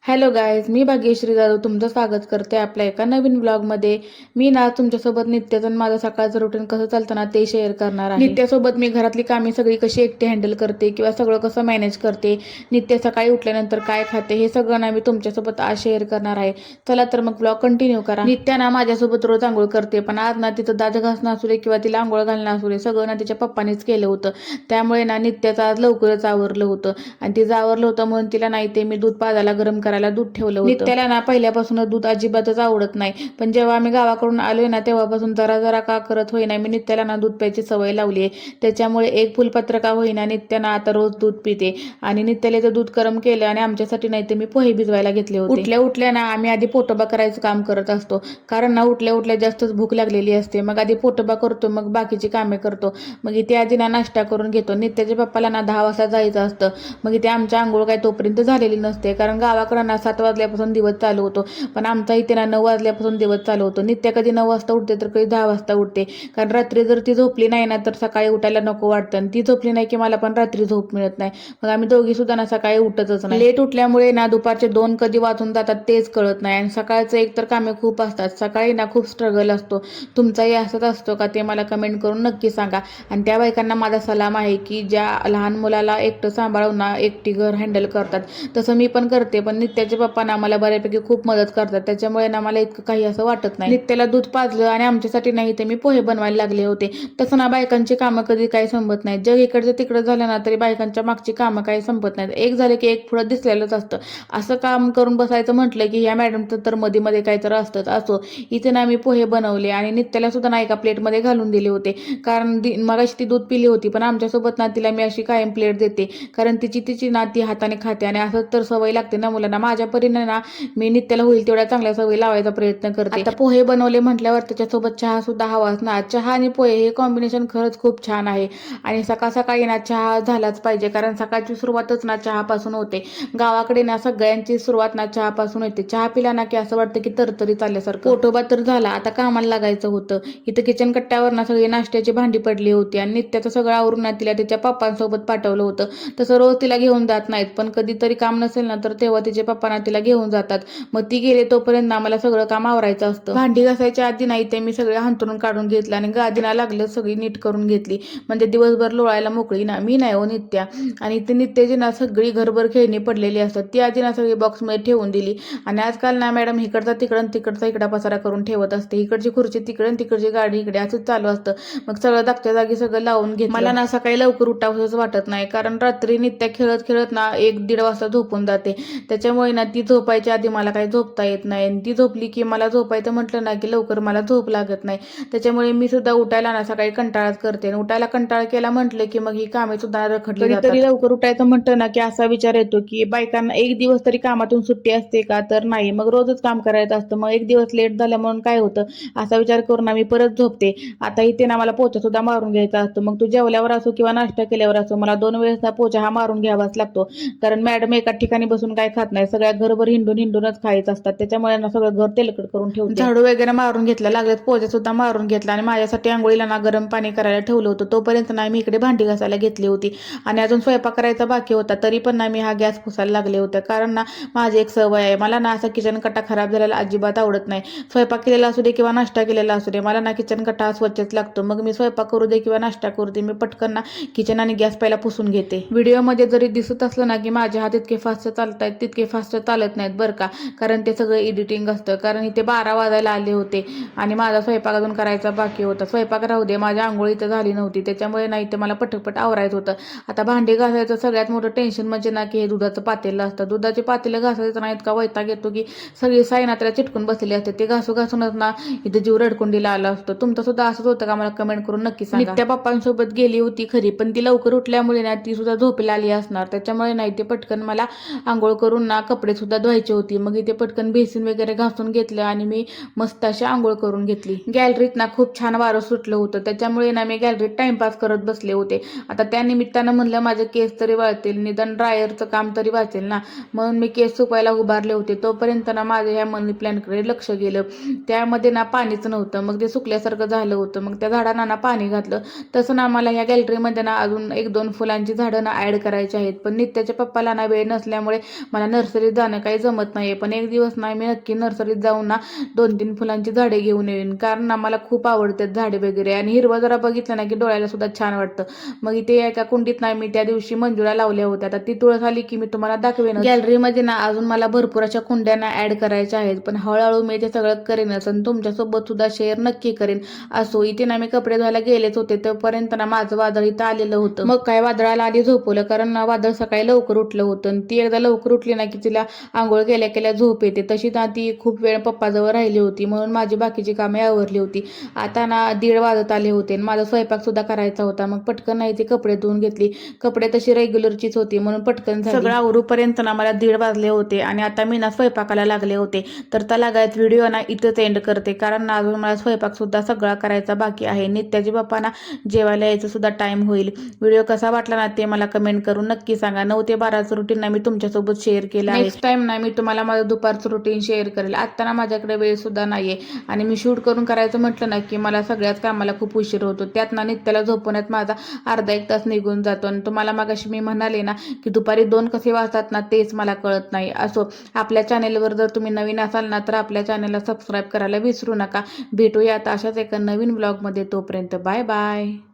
Hello guys, मी भाग्यश्री जाधव तुमचं स्वागत करते आपल्या एका नवीन व्लॉगमध्ये. मी ना तुमच्यासोबत नित्याचं माझं सकाळचं रुटीन कसं चालतं ना ते शेअर करणार आहे. नित्यासोबत मी घरातली कामे सगळी कशी एकटी हँडल करते किंवा सगळं कसं मॅनेज करते, नित्य सकाळी उठल्यानंतर काय खाते, हे सगळं ना मी तुमच्यासोबत आज शेअर करणार आहे. चला तर मग व्लॉग कंटिन्यू करा. नित्या ना माझ्यासोबत रोज आंघोळ करते, पण आज ना तिचं दात घासणं असू दे किंवा तिला आंघोळ घालणं असू दे, सगळं ना तिच्या पप्पानेच केलं होतं. त्यामुळे ना नित्याचं आज लवकरच आवरलं होतं आणि तिचं आवरलं होतं म्हणून तिला नाही ते मी दूध पाजायला गरम करायला दूध ठेवलं होतं. नित्याला ना पहिल्यापासून दूध अजिबातच आवडत नाही, पण जेव्हा आम्ही गावाकडून आलोय ना तेव्हापासून जरा जरा का करत होईना मी नित्याला ना दूध प्यायची सवय लावली आहे. त्याच्यामुळे एक फुलपत्र का होईना नित्यानं आता रोज दूध पिते. आणि नित्याला तर दूध गरम केलं आणि आमच्यासाठी नाही ते मी पोहे भिजवायला घेतले होते. उठल्या उठल्या ना आम्ही आधी पोटोबा करायचं काम करत असतो, कारण ना उठल्या उठल्या जास्तच भूक लागलेली असते. मग आधी पोटोबा करतो, मग बाकीची कामे करतो. मग इथे आधी ना नाश्ता करून घेतो. नित्याच्या पप्पाला ना 10 वाजता जायचं असतं. मग इथे आमच्या आंघोळ काय तोपर्यंत झालेली नसते, कारण गावाकडं ना 7 वाजल्यापासून दिवस चालू होतो, पण आमचा इथे ना 9 वाजल्यापासून दिवस चालू होतो. नित्या कधी 9 वाजता उठते तर कधी 10 वाजता उठते, कारण रात्री जर ती झोपली नाही ना तर सकाळी उठायला नको वाटतं, आणि ती झोपली नाही की मला पण रात्री झोप मिळत नाही. मग आम्ही दोघी सुद्धा ना सकाळी उठतच नाही. लेट उठल्यामुळे ना दुपारचे 2 कधी वाजून जातात तेच कळत नाही, आणि सकाळचं एक तर कामे खूप असतात. सकाळी ना खूप स्ट्रगल असतो. तुमचाही असंच असतो का ते मला कमेंट करून नक्की सांगा. आणि त्या बायकांना माझा सलाम आहे की ज्या लहान मुलाला एकटं सांभाळून ना एकटी घर हँडल करतात. तसं मी पण करते, पण नित्याचे पप्पा ना मला बऱ्यापैकी खूप मदत करतात, त्याच्यामुळे ना मला इतकं काही असं वाटत नाही. नित्याला दूध पाजलं आणि आमच्यासाठी नाही ते मी पोहे बनवायला लागले होते. तसं ना बायकांची कामं कधी काही संपत नाहीत. जग इकडचं तिकडं झालं ना तरी बायकांच्या मागची कामं काही संपत नाहीत. एक झाले की एक पुढं दिसलेलंच असतं. असं काम करून बसायचं म्हटलं की ह्या मॅडमचं तर मध्ये मध्ये काहीतरी असतंच. असो, इथे ना मी पोहे बनवले आणि नित्याला सुद्धा ना एका प्लेटमध्ये घालून दिले होते, कारण मगाशी ती दूध पिली होती. पण आमच्यासोबत ना तिला मी अशी कायम प्लेट देते, कारण तिची ना ती हाताने खाते, आणि असंच तर सवय लागते ना मुलांना. माझ्या परीने ना मी नित्याला होईल तेवढ्या चांगल्या सवयी लावायचा प्रयत्न करते. आता पोहे बनवले म्हटल्यावर त्याच्यासोबत चहा सुद्धा हवाच ना. चहा आणि पोहे हे कॉम्बिनेशन खरंच खूप छान आहे, आणि सकाळ सकाळी ना चहा झालाच पाहिजे, कारण सकाळची सुरुवातच ना चहापासून होते. गावाकडे ना सगळ्यांची सुरुवात ना चहापासून होते. चहा पिला ना की असं वाटतं की तरतरी चालल्यासारखं. पोटोबा तर झाला, आता कामाला लागायचं होतं. इथं किचन कट्ट्यावर ना सगळी नाश्त्याची भांडी पडली होती, आणि नित्याचं सगळं आवरून ना तिला तिच्या पप्पांसोबत पाठवलं होतं. तसं रोज तिला घेऊन जात नाहीत, पण कधीतरी काम नसेल ना तर तेव्हा तिचे पप्पा ना तिला घेऊन जातात. मग ती गेले तोपर्यंत आम्हाला सगळं काम आवरायचं असतं. भांडी घासायच्या आधी नाही ते मी सगळे हंतरून काढून घेतलं आणि गादीना लागलं सगळी नीट करून घेतली, म्हणजे दिवसभर लोळायला मोकळी ना. मी नाही हो नित्या. आणि ते नित्याची ना सगळी घरभर खेळणी पडलेली असतात, ती आधी ना सगळी बॉक्समध्ये ठेवून दिली. आणि आजकाल ना मॅडम इकडचा तिकडं तिकडचा इकडा पसारा करून ठेवत असते. इकडची खुर्ची तिकडे तिकडची गाडी इकडे, असंच चालू असतं. मग सगळं जागच्या जागी सगळं लावून घेतलं. मला ना सकाळी लवकर उठावंच वाटत नाही, कारण रात्री नित्या खेळत खेळत ना 1-1.5 वाजता झोपून जाते. त्याच्यामुळे ना ती झोपायच्या आधी मला काही झोपता येत नाही, आणि ती झोपली की मला झोपायचं म्हटलं ना की लवकर मला झोप लागत नाही. त्याच्यामुळे मी सुद्धा उठायला ना सकाळी कंटाळाच करते, आणि उठायला कंटाळा केला म्हटलं की मग ही कामे सुद्धा रखडली जातात. तरी लवकर उठायचं म्हटलं ना की असा विचार येतो की बायकांना एक दिवस तरी कामातून सुट्टी असते का, तर नाही. मग रोजच काम करायचं असतं. मग एक दिवस लेट झालं म्हणून काय होतं, असा विचार करून आम्ही परत झोपते. आता इथे ना मला पोचा सुद्धा मारून घ्यायचा असतो. मग तू जेवल्यावर असो किंवा नाश्ता केल्यावर असो, मला 2 वेळेस ना पोचा हा मारून घ्यावाच लागतो, कारण मॅडम एका ठिकाणी बसून काय खात नाही, सगळ्या घरभर हिंडून हिंडूनच खायचं असतात. त्याच्यामुळे ना सगळं घर तेलकट करून ठेवते. झाडू वगैरे मारून घेतला, लागलेत पोचा सुद्धा मारून घेतला, आणि माझ्यासाठी आंघोळीला ना गरम पाणी करायला ठेवलं होतं. तोपर्यंत ना मी इकडे भांडी घासायला घेतली होती, आणि अजून स्वयंपाक करायचा बाकी होता. तरी पण ना मी हा गॅस पुसायला लागले होते, कारण ना माझी एक सवय आहे, मला ना असा किचन कट्टा खराब झालेला अजिबात आवडत नाही. स्वयंपाक केलेला असू दे किंवा नाश्ता केलेला असू दे, मला ना किचन कट्टा स्वच्छच लागतो. मग मी स्वयंपाक करू दे किंवा नाश्ता करू दे, मी पटकन ना किचन आणि गॅस पहिला पुसून घेते. व्हिडिओमध्ये जरी दिसत असलं ना की माझे हात इतके फास्ट चालत आहेत, तितके फास्ट चालत नाहीत बरं का, कारण ते सगळं एडिटिंग असतं. कारण इथे 12 वाजायला आले होते आणि माझा स्वयंपाक अजून करायचा बाकी होता. स्वयंपाक राहू दे, माझ्या आंघोळी तर झाली नव्हती, त्याच्यामुळे नाही तर मला पटपट आवरायचं होतं. आता भांडी घासायचं सगळ्यात मोठं टेन्शन म्हणजे ना की हे दुधाचं पातेलं असतं. दुधाचे पातेलं घासायचं नाही, इतका वैताग येतो की सगळी साईना त्याला चिटकून बसलेली असते. ते घासूनच ना इथे जीव रडकुंडीला आला असतो. तुमचं सुद्धा असंच होतं का, मला कमेंट करून नक्की सांगा. नित्या पप्पांसोबत गेली होती खरी, पण ती लवकर उठल्यामुळे ना ती सुद्धा झोपेला आली असणार, त्याच्यामुळे नाही ते पटकन मला आंघोळ करून ना कपडे सुद्धा धुवायचे होती. मग इथे पटकन बेसिन वगैरे घासून घेतलं आणि मी मस्त अशी आंघोळ करून घेतली. गॅलरीत ना खूप छान वारं सुटलं होतं, त्याच्यामुळे ना मी गॅलरीत टाइमपास करत बसले होते. आता त्या निमित्तानं म्हणलं माझे केस तरी वाळतील, निदान ड्रायरचं काम तरी वाचेल ना, म्हणून मी केस सुकवायला उभारले होते. तोपर्यंत ना माझ्या ह्या मनी प्लॅन्टकडे लक्ष गेलं. त्यामध्ये ना पाणीच नव्हतं, मग ते सुकल्यासारखं झालं होतं. मग त्या झाडांना ना पाणी घातलं. तसं ना मला ह्या गॅलरीमध्ये ना अजून 1-2 फुलांची झाडं ना ऍड करायची आहेत, पण नित्याच्या पप्पाला ना वेळ नसल्यामुळे मला नर्सरीत जाणं काही जमत नाहीये, पण एक दिवस नाही मी नक्की नर्सरीत जाऊन ना 2-3 फुलांची झाडे घेऊन येईन, कारण ना मला खूप आवडतात झाडे वगैरे, आणि हिरवं जरा बघितलं ना की डोळ्याला सुद्धा छान वाटतं. मग इथे एका कुंडीत नाही मी त्या दिवशी मंजुळा लावल्या होत्या, आता ती तुळस आली की मी तुम्हाला दाखवेन. गॅलरीमध्ये ना अजून मला भरपूर अशा कुंड्यांना ऍड करायच्या आहेत, पण हळूहळू मी ते सगळं करेनच आणि तुमच्यासोबत सुद्धा शेअर नक्की करेन. असो, इथे ना मी कपडे धुवायला गेलेच होते तोपर्यंत ना माझं वादळ इथं आलेलं होतं. मग काय वादळाला आधी झोपवलं, कारण ना वादळ सकाळी लवकर उठलं होतं आणि ती एकदा लवकर उठली ना की तिला आंघोळ केल्या केल्या झोप येते. तशी ना ती खूप वेळ पप्पाजवळ राहिली होती, म्हणून माझी बाकीची कामे आवरली होती. आता ना 1:30 वाजत आले होते आणि माझा स्वयंपाक सुद्धा करायचा होता. मग पटकन नाही ती कपडे धुवून घेतली. कपडे तशी रेग्युलरचीच होती म्हणून पटकन झाली. सगळं आवरूपर्यंत ना मला 1:30 वाजले होते आणि आता मी ना स्वयंपाकाला लागले होते. तर त्याला गायत व्हिडिओ ना इथंच एंड करते, कारण ना अजून मला स्वयंपाक सुद्धा सगळा करायचा बाकी आहे. नित्याची बाप्पा ना जेवायला यायचं सुद्धा टाइम होईल. व्हिडिओ कसा वाटला ना ते मला कमेंट करून नक्की सांगा. 9 ते 12चं रुटीन ना मी तुमच्यासोबत शेअर केलं आहे. नेक्स्ट टाइम ना मी तुम्हाला माझं दुपारचं रुटीन शेअर करेल. आता ना माझ्याकडे वेळ सुद्धा नाहीये आणि मी शूट करून करायचं म्हटलं ना की मला सगळ्याच कामाला खूप उशीर होतो. त्यात ना नित्याला झोपवण्यात माझा अर्धा एक तास निघून जातो आणि तुम्हाला मागाशी मी म्हणाले ना की दुपारी 2 कसे वाजतात ना तेच मला कळत नाही. असो, आपल्या चॅनेलवर जर तुम्ही नवीन असाल ना तर आपल्या चॅनेलला सबस्क्राईब करायला विसरू नका. भेटूया आता अशाच एका नवीन ब्लॉगमध्ये. तोपर्यंत बाय बाय.